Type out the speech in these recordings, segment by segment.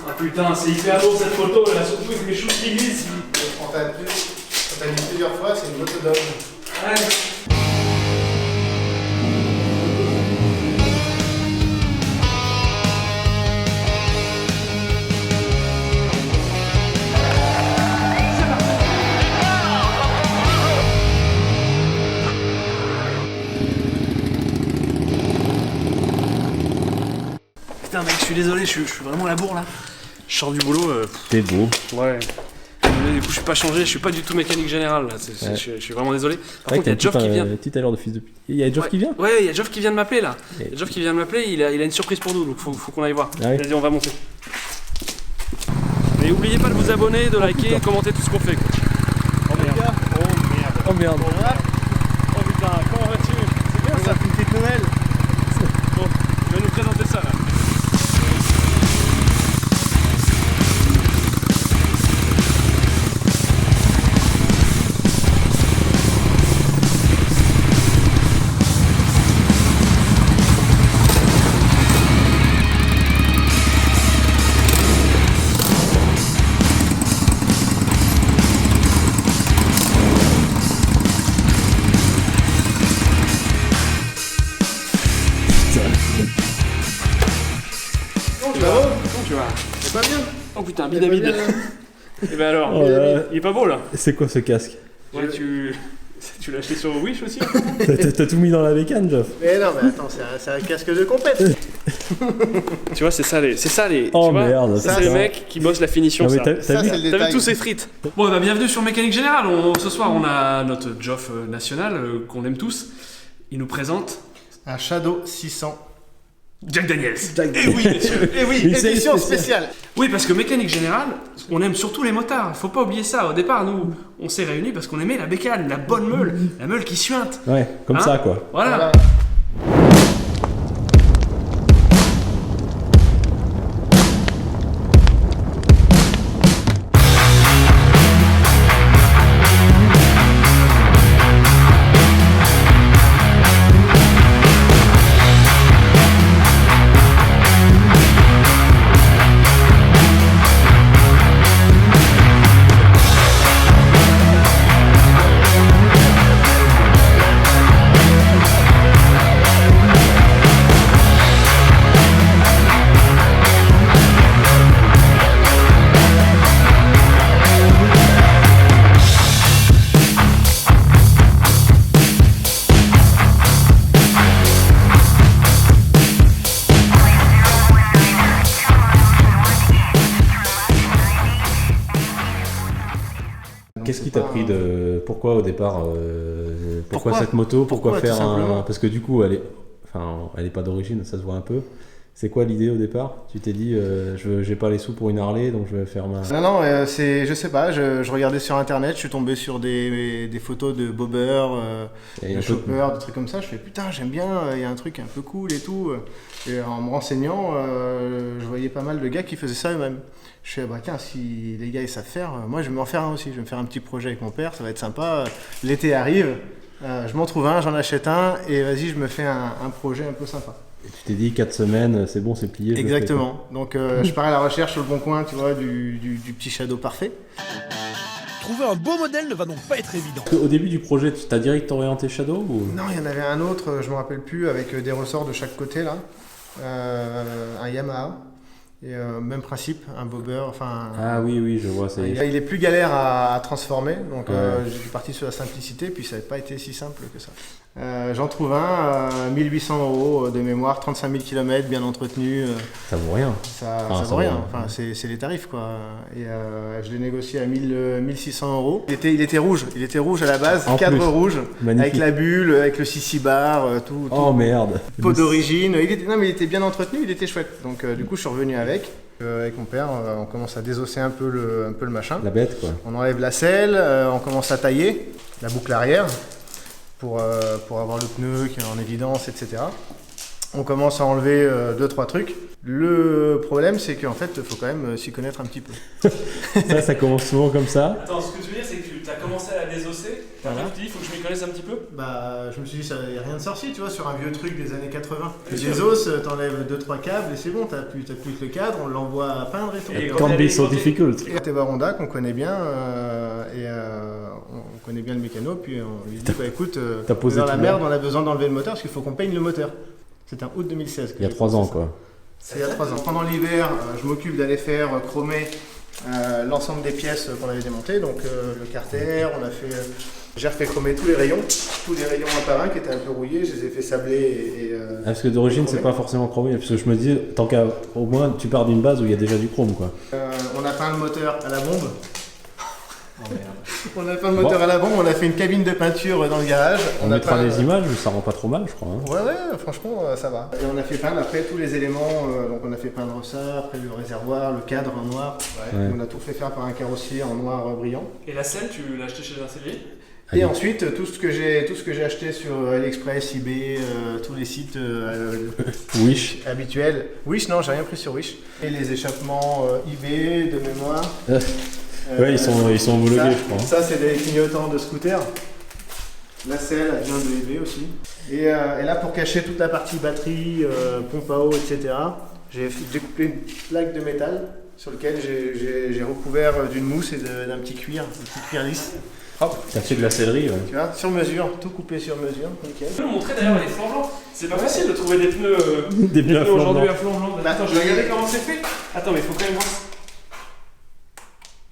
Ah putain, c'est hyper lourd cette photo là, surtout avec mes choses qui glissent. Quand t'as mis plusieurs fois, c'est une moto d'homme. Ouais. Putain mec, je suis désolé, je suis vraiment à la bourre là. Je sors du boulot. T'es beau. Ouais. Du coup, je suis pas changé, je suis pas du tout mécanique générale là. Je suis vraiment désolé. Par contre, il y a Geoff qui vient. Petit allure de fils de pute. Il y a Geoff qui vient. Ouais, il y a Geoff qui vient de m'appeler là. Il y a Geoff qui vient de m'appeler, il a une surprise pour nous, donc faut qu'on aille voir. Ah oui. Vas-y, on va monter. Et n'oubliez pas de vous abonner, de liker, de commenter tout ce qu'on fait. Quoi. Oh merde. Oh merde. Oh putain, comment vas-tu? C'est bien ça, une petite nouvelle. Bon, tu vas nous présenter ça là. Tu vois. C'est pas bien. Oh putain, bidamide. Et ben alors, Oh là là. il est pas beau là. C'est quoi ce casque? Ouais, tu l'as acheté sur Wish aussi? T'as tout mis dans la bécane, Geoff? Mais non, mais attends, c'est un casque de compète. Tu vois, c'est ça les. Oh tu vois, merde. ça, c'est les mecs qui bossent la finition. Non, mais ça. t'as Ça, vu c'est le T'as vu détail. tous ces frites? Bon, bah, bienvenue sur Mécanique Générale. Ce soir, on a notre Geoff national qu'on aime tous. Il nous présente Un Shadow 600. Jack Daniels. Et oui, messieurs. Et oui, Une série édition spéciale. spéciale. Oui, parce que Mécanique Générale, on aime surtout les motards. Faut pas oublier ça. Au départ, nous, on s'est réunis parce qu'on aimait la bécane, la bonne meule, la meule qui suinte. Ouais, comme Hein ça quoi. Voilà. Qu'est-ce qui t'a pris de... Pourquoi au départ pourquoi cette moto? Pourquoi Pourquoi, faire tout simplement un... Parce que du coup, elle est pas d'origine, ça se voit un peu. C'est quoi l'idée au départ? Tu t'es dit, j'ai pas les sous pour une Harley, donc je vais faire ma... Non, je sais pas, je regardais sur internet, je suis tombé sur des photos de bobber, Et de un peu- chopper, des trucs comme ça. Je fais putain, j'aime bien, il y a un truc un peu cool et tout. Et en me renseignant, je voyais pas mal de gars qui faisaient ça eux-mêmes. Je fais bah tiens, si les gars ils savent faire, moi je vais m'en faire un aussi. Je vais me faire un petit projet avec mon père, ça va être sympa. L'été arrive, je m'en trouve un, j'en achète un et vas-y, je me fais un projet un peu sympa. Et tu t'es dit 4 semaines, c'est bon, c'est plié. je le fais, Exactement. Donc je pars à la recherche sur le bon coin, tu vois, du petit Shadow parfait. Trouver un beau modèle ne va donc pas être évident. quoi. Au début du projet, tu t'as direct orienté Shadow ou... Non, il y en avait un autre, je me rappelle plus, avec des ressorts de chaque côté là. Un Yamaha. Et même principe, un bobber, enfin... Ah oui, je vois. Il est plus galère à transformer, donc Ouais. je suis parti sur la simplicité, puis ça n'a pas été si simple que ça. J'en trouve un, 1800 € de mémoire, 35 000 km, bien entretenu, Ça vaut rien. ça ça vaut vaut rien, rien. enfin c'est les tarifs quoi. Et je l'ai négocié à 1600 €. Il était rouge à la base, En cadre plus. rouge, Magnifique. avec la bulle, avec le CC bar, tout. Oh merde. Peau d'origine, non mais il était bien entretenu, il était chouette. Donc du coup je suis revenu avec mon père, on commence à désosser un peu le machin. La bête quoi. On enlève la selle, on commence à tailler la boucle arrière pour avoir le pneu qui est en évidence, etc. On commence à enlever 2-3 trucs. Le problème c'est qu'en fait il faut quand même s'y connaître un petit peu. Ça commence souvent comme ça. Attends, ce que tu veux dire, c'est que tu as commencé à la désosser, Voilà. Tu dis, il faut que je m'y connaisse un petit peu. Bah, je me suis dit, il n'y a rien de sorcier, tu vois, sur un vieux truc des années 80. Bien Des sûr. os, t'enlèves 2-3 câbles et c'est bon, t'as plus que le cadre, on l'envoie à peindre et tout. Et It quand can't be so difficult. Et Théba Honda, qu'on connaît bien, on connaît bien le mécano, puis on lui dit, bah écoute, T'as posé dans la tout merde, on a besoin d'enlever le moteur parce qu'il faut qu'on peigne le moteur. C'était en août 2016. Il y a 3 ans, quoi. C'est il y a 3 ans. Pendant l'hiver, je m'occupe d'aller faire chromer l'ensemble des pièces qu'on avait démontées, donc le carter, j'ai refait chromer tous les rayons un par un qui étaient un peu rouillés, je les ai fait sabler Parce que d'origine, c'est pas forcément chromé. Parce que je me dis, tant qu'à. Au moins, tu pars d'une base où il y a déjà du chrome, quoi. on a peint le moteur à la bombe. On a peint le moteur à la bombe, on a fait une cabine de peinture dans le garage. On mettra des images, ça rend pas trop mal, je crois. Hein. Ouais, franchement, ça va. Et on a fait peindre après tous les éléments, donc on a fait peindre ça, après le réservoir, le cadre en noir. Ouais. On a tout fait faire par un carrossier en noir brillant. Et la selle, tu l'as acheté chez un cellier? Et ensuite, tout ce que j'ai acheté sur AliExpress, eBay, tous les sites Wish. habituels. Wish, non, j'ai rien pris sur Wish. Et les échappements eBay de mémoire. Ouais, ils sont homologués, ça, je crois. Ça, c'est des clignotants de scooter. La selle, elle vient de eBay aussi. Et là, pour cacher toute la partie batterie, pompe à eau, etc., j'ai découpé une plaque de métal sur laquelle j'ai recouvert d'une mousse et d'un petit cuir lisse. Hop, Ça fait de la sellerie, ouais. tu vois, sur mesure, tout coupé sur mesure, nickel. Tu peux nous montrer d'ailleurs les flancs blancs. C'est pas facile de trouver des pneus, Des pneus à flanc aujourd'hui blanc. à flanc blanc. Bah, Attends, je vais regarder comment c'est fait. Attends, mais il faut quand même voir.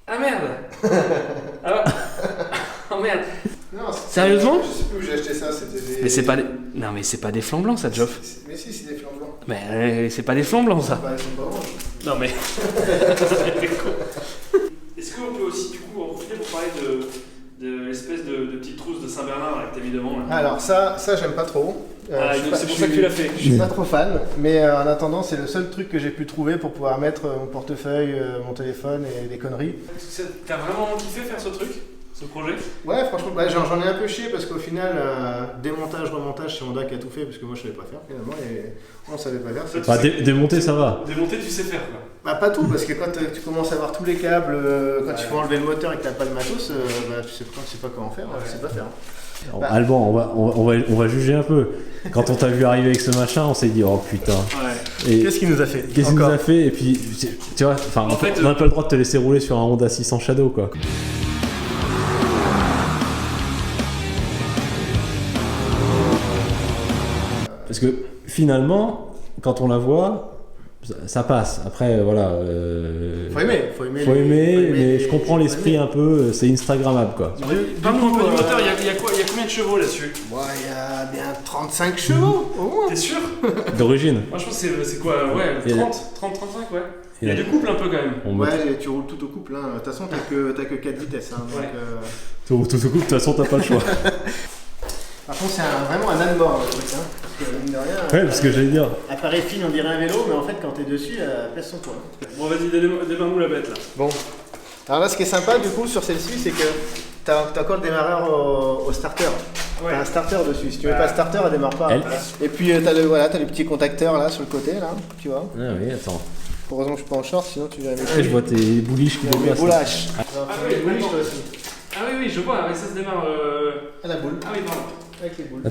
Ah merde. Ah oh merde. Non, Sérieusement? Je sais plus où j'ai acheté ça, c'était des... Mais c'est pas des... Non mais c'est pas des flancs blancs ça, Geoff. Mais si, c'est des flancs blancs. Mais c'est pas des flancs blancs ça. Bah, ils sont pas orange. Non mais... Est-ce qu'on peut aussi du coup en profiter pour parler de l'espèce de petite trousse de Saint-Bernard là, que t'as mis devant là? Alors ça j'aime pas trop. Ah, Je suis donc pas- c'est pour je ça que suis- tu l'as fait. Je suis pas trop fan, mais en attendant, c'est le seul truc que j'ai pu trouver pour pouvoir mettre mon portefeuille, mon téléphone et des conneries. T'as vraiment kiffé faire ce truc? Ce projet? Ouais, franchement, bah, j'en ai un peu chié parce qu'au final, démontage, remontage, c'est Honda qui a tout fait parce que moi je savais pas faire finalement et on savait pas faire. C'est- Bah, démonter, ça va. Démonter tu sais faire quoi. Bah, pas tout, parce que quand tu commences à voir tous les câbles, quand il faut enlever le moteur et que t'as pas le matos, bah, tu sais pas comment faire, tu sais pas faire. Alors, Bah. Alban, on va juger un peu. Quand on t'a vu arriver avec ce machin, on s'est dit, oh putain. Ouais. Et Qu'est-ce qu'il nous a fait qu'est-ce qu'il nous Encore. a fait? Et puis, tu vois, enfin, En fait, on n'a pas le droit de te laisser rouler sur un Honda 600 Shadow, quoi. Parce que finalement, quand on la voit, ça passe. Après, voilà. Faut aimer, Faut aimer, mais je comprends l'esprit un peu, c'est Instagrammable, quoi. Parle-nous un peu du moteur, il y a combien de chevaux là-dessus? Ouais, il y a bien 35 chevaux au moins. T'es sûr? D'origine. Moi je pense que c'est quoi? Ouais, Et 30-35 ouais. Et Il y a la- du couple un peu quand même. On Ouais, tu roules tout au couple. Hein. De toute façon, t'as que 4 vitesses. Hein, donc, Ouais. Tout se coupe, de toute façon, t'as pas le choix. Par contre, c'est vraiment un âne-mort le truc. Hein. Parce que, mine de rien, Ouais, parce que j'allais dire. appareil fine, on dirait un vélo, mais en fait, quand t'es dessus, elle pèse son poids. Bon vas-y, démarre-nous la bête là. Bon. Alors là, ce qui est sympa du coup sur celle-ci, c'est que t'as encore le démarreur au starter. Ouais. T'as un starter dessus. Si tu mets pas le starter, elle démarre pas. Elle- Et puis t'as le petit contacteur là sur le côté, là, tu vois. Ah oui, attends. Heureusement que je suis pas en short, sinon tu verrais mes Ouais, je vois tes bouliches qui mes dépassent. boulaches. Ah oui, bouliches d'accord. toi aussi. Ah oui, je vois, mais ça se démarre. À la boule, Ah oui, pardon. avec les boules.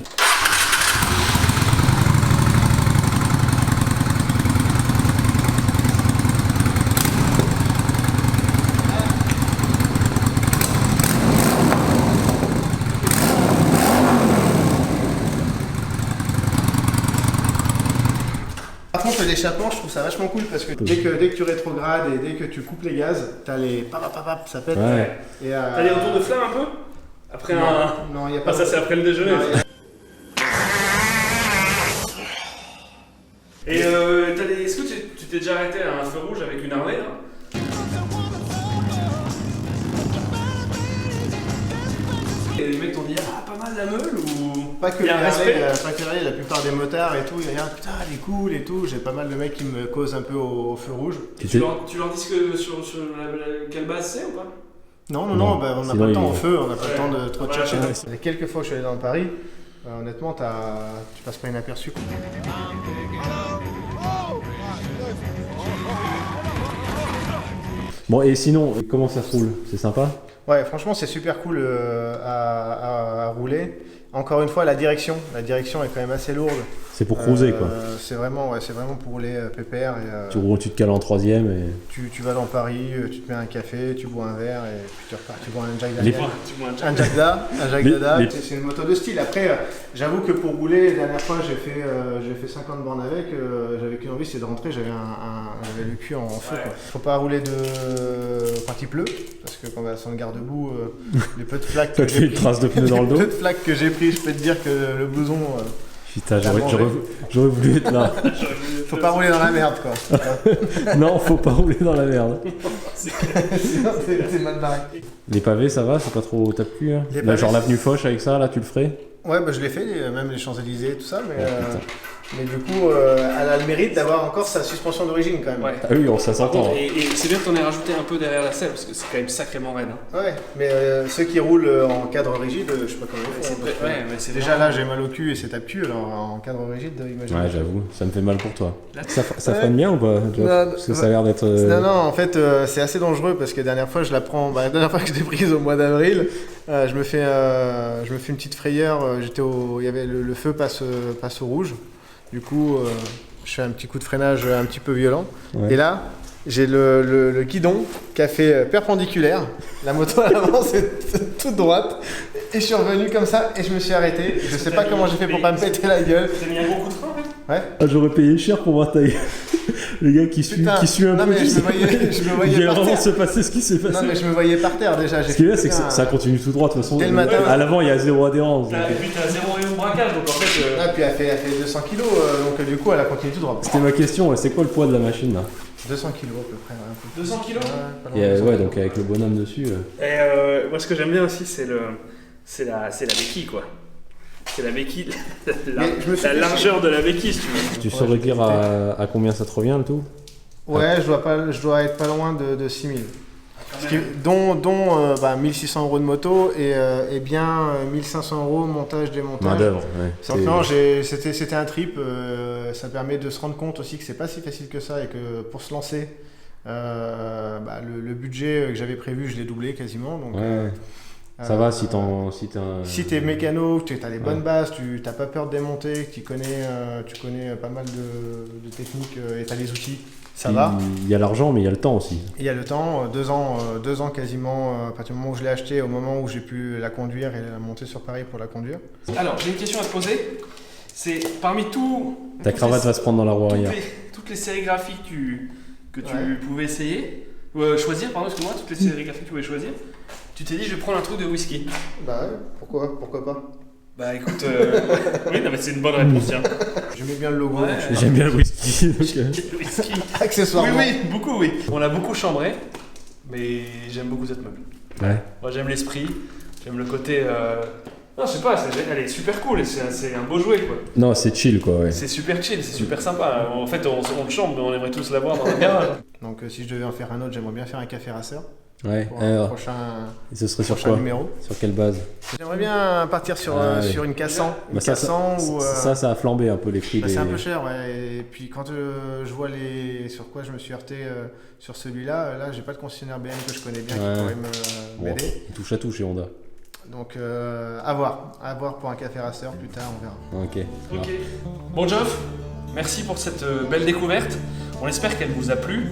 Par contre, l'échappement, je trouve ça vachement cool parce que dès que tu rétrogrades et dès que tu coupes les gaz, t'as les papapapap, ça pète. Ouais. Et, T'as des retours de flamme un peu? Après un. Non, il y a pas. Ah, ça c'est après le déjeuner. Non, ça. Et est-ce que tu t'es déjà arrêté à un feu rouge avec une Harley là? Et les mecs t'ont dit ah pas mal la meule ou. Pas que Il y les a un respect. Harley, pas que les Harley, la plupart des motards et tout, il y a putain, elle est cool et tout. J'ai pas mal de mecs qui me causent un peu au feu rouge. Et tu leur dis que sur quelle base c'est ou pas? Non, Non, bah, on n'a sinon, pas le temps il- au feu, on n'a pas Ouais. le temps de trop de Voilà, chercher. c'est Les quelques fois où je suis allé dans Paris, honnêtement, tu passes pas inaperçu. Quoi. Bon, et sinon, comment ça se roule? C'est sympa? Ouais, franchement, c'est super cool à rouler. Encore une fois, la direction est quand même assez lourde. C'est pour cruiser, quoi. C'est vraiment pour rouler pépère. Et, Tu te cales en troisième et... tu vas dans Paris, tu te mets un café, tu bois un verre et puis tu repars. Tu bois un Jack Les- Daniel. Tu vois un Un Jack Da, un Jack Dada. les- C'est une moto de style. Après, j'avoue que pour rouler, la dernière fois, j'ai fait 50 bornes avec. J'avais qu'une envie, c'est de rentrer. J'avais le cul en feu. Quoi. Faut pas rouler quand il pleut, parce que quand on va sur le garde-boue, les peu de flaques Ça que te fait j'ai une pris, trace de pneu dans le dos. peu de flaques que j'ai pris, je peux te dire que le blouson, Putain, La manger. j'aurais voulu être là. faut pas rouler dans la merde, quoi. Non, faut pas rouler dans la merde. Sinon, c'est mal barré. Les pavés, ça va? C'est pas trop tape-cul, hein? Les Là, pavés, genre c'est- l'avenue Foch avec ça, là, tu le ferais? Ouais, bah, je l'ai fait, même les Champs-Élysées et tout ça, mais, putain. mais du coup, elle a le mérite d'avoir encore sa suspension d'origine quand même. Ouais. Ah oui, ça Par s'entend. contre, et c'est bien que t'en aies rajouté un peu derrière la selle parce que c'est quand même sacrément raide. Hein. Ouais, mais ceux qui roulent en cadre rigide, je sais pas comment ils font. Donc, Mais c'est déjà là, j'ai mal au cul et c'est tape-cul, alors en cadre rigide, imagine. Ouais, j'avoue, ça me fait mal pour toi. Là, Ça Ouais. freine bien ou pas? Jeff? Non, Parce que ça a l'air d'être... Non, en fait, c'est assez dangereux parce que la dernière fois, je la prends. La dernière fois que je l'ai prise au mois d'avril, je me fais une petite frayeur. Il y avait le feu passe au rouge. Du coup, je fais un petit coup de freinage un petit peu violent. Ouais. Et là, j'ai le guidon qui a fait perpendiculaire. La moto à l'avant, c'est toute droite. Et je suis revenu comme ça et je me suis arrêté. Je sais pas comment j'ai fait pour pas me péter la gueule. T'as mis un gros coup de frein en fait. Ouais. Ah, j'aurais payé cher pour voir ta gueule. Le gars qui suit Putain. un Non, peu. mais qui je sait me voyais- pas. je me voyais Il vient par vraiment terre. se passer ce qui s'est passé. Non, mais je me voyais par terre déjà. Ce qui est bien, c'est que ça continue tout droit. De toute façon, Dès le matin. à l'avant, il y a zéro adhérence. Et puis t'as 0 rayon de braquage donc en fait. Ah, puis elle fait 200 kilos, donc du coup elle a continué tout droit. C'était ma question, c'est quoi le poids de la machine là? 200 kilos à peu près. Ouais, un peu. 200 kilos. Ouais, pas loin Et, de 200 ouais, kilos. donc avec le bonhomme dessus. Et moi ce que j'aime bien aussi c'est la béquille quoi. C'est la béquille, Mais je me suis la fait largeur de la béquille si tu veux. Tu saurais dire à combien ça te revient le tout? Ouais, je dois être pas loin de 6000. Dont 1600 € de moto et bien 1500 € montage démontage. Main d'œuvre, ouais. Donc non, c'était un trip. Ça permet de se rendre compte aussi que c'est pas si facile que ça et que pour se lancer, le budget que j'avais prévu, je l'ai doublé quasiment. Donc, Ouais. Ça va si t'es un... Si t'es mécano, que t'as les bonnes bases, tu t'as pas peur de démonter, que tu connais pas mal de techniques et t'as les outils, ça va. Il y a l'argent, mais il y a le temps aussi. Il y a le temps, 2 ans quasiment, à partir du moment où je l'ai acheté, au moment où j'ai pu la conduire et la monter sur Paris pour la conduire. Alors j'ai une question à te poser. C'est parmi tout. Ta cravate va se prendre dans la roue arrière. Toutes les sérigraphies que tu Ouais. pouvais essayer, choisir, pardon, excuse-moi, toutes les sérigraphies que tu pouvais choisir, tu t'es dit je vais prendre un truc de whisky. Bah ouais, pourquoi pas. Bah écoute, oui, non, mais c'est une bonne réponse, tiens. J'aimais bien le logo. Ouais. J'aime bien le whisky. donc, Le whisky. Accessoirement. Oui, beaucoup, oui. On l'a beaucoup chambré, mais j'aime beaucoup cette meuble. Ouais. Moi j'aime l'esprit, j'aime le côté. Non, je sais pas, elle est super cool et c'est un beau jouet quoi. Non, c'est chill quoi, ouais. C'est super chill, c'est super sympa. En fait, on le chambre, mais on aimerait tous l'avoir dans un garage. Donc si je devais en faire un autre, j'aimerais bien faire un café racer Ouais. pour un Alors, prochain et ce serait sur prochain quoi? numéro. Sur quelle base? J'aimerais bien partir sur, Ah, oui. sur une Cassan. Une Bah, Cassan ou, ça a flambé un peu les prix. c'est un peu cher, ouais. Et puis quand je vois sur quoi je me suis heurté sur celui-là, là j'ai pas de concessionnaire BM que je connais bien Ouais. qui pourrait Bon, m'aider. il touche à tout chez Honda. Donc à voir pour un café racer plus tard, on verra. Ok. Ok. Bon, Geoff, merci pour cette belle découverte. On espère qu'elle vous a plu.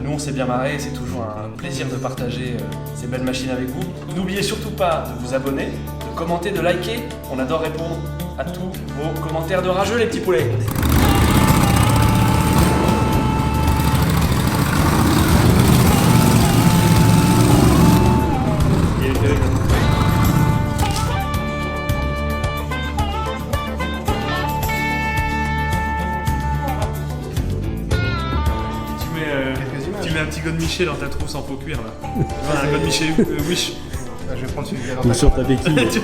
Nous, on s'est bien marré. C'est toujours un plaisir de partager ces belles machines avec vous. N'oubliez surtout pas de vous abonner, de commenter, de liker. On adore répondre à tous vos commentaires de rageux, les petits poulets. Il est terrible. Tu mets un petit godemiché dans ta trousse en faux cuir là. Un godemiché Wish. Je vais prendre celui-là dans Ou ta sur ta béquille. Tu-